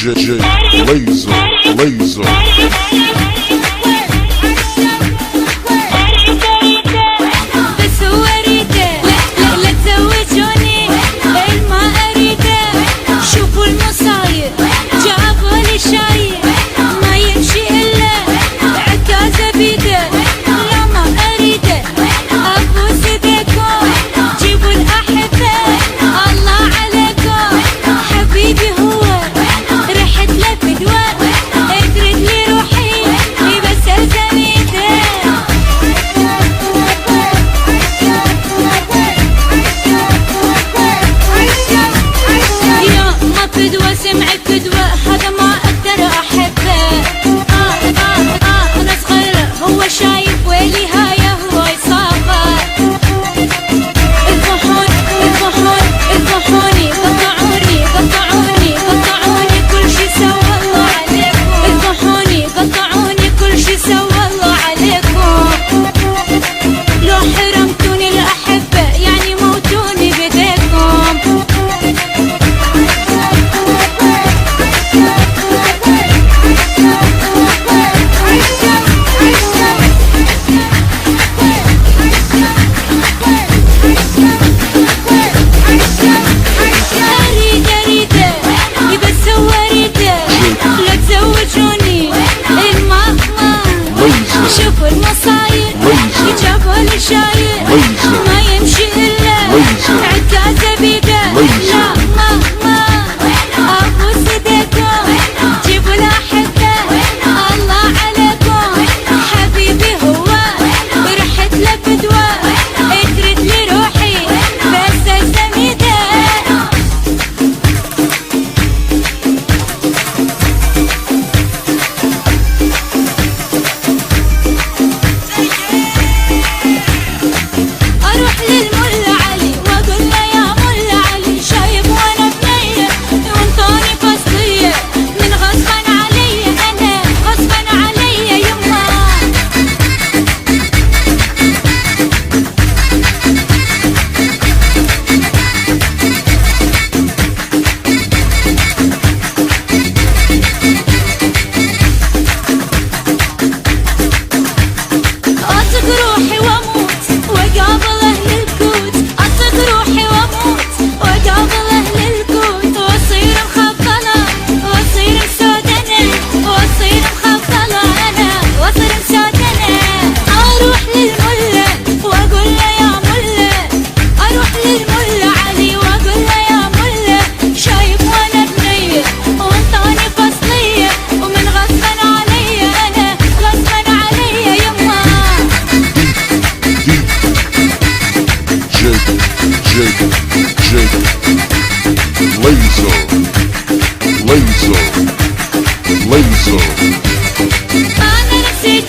DJ Laser بس هو اريده لا تزوجوني ما اريده شوفوا المصاير جابوا لي شاير ما يمشي الا عكازه بيده لا ما اريده ابوس ايديكم جيبوا الاحبه الله عليكم حبيبي هو رحت له بدواء ادرت لي روحي بس الزميده فدوة سمعت فدوة هذا ما اقدر احبه انا صغيرة هو شايف ويلي هاي هو يصابه اذبحوني قطعوني كل شي سوى الله عليكم اذبحوني كل شي سوى الله عليكم لو حرمتوني الاحبة يعني موتوني بديكم شوفوا المصاير جابوا لي شاير ما يمشي الا عكازه بيده لا ما ابوس ايديكم جيبوا الاحبه الله عليكم حبيبي هو رحت له بدواء ادرت لي روحي بس الزميده اروح للملا علي واقول له يا ملا علي شايب وانا بنيه وانطوني فصليه من غصبا علي انا غصبا علي يما اطق روحي واموت وقابل اهل الكوت اطق روحي واموت وقابل اهل الكوت واصير مخبله واصير مسودنه واصير مخبله انا واصير مسودنه اروح للملا واقول له يا ملا اروح للملا علي واقول له يا ملا شايف وانا بنيه وانطوني فصليه ومن غصبا علي انا غصبا علي يما Laser انا نفسي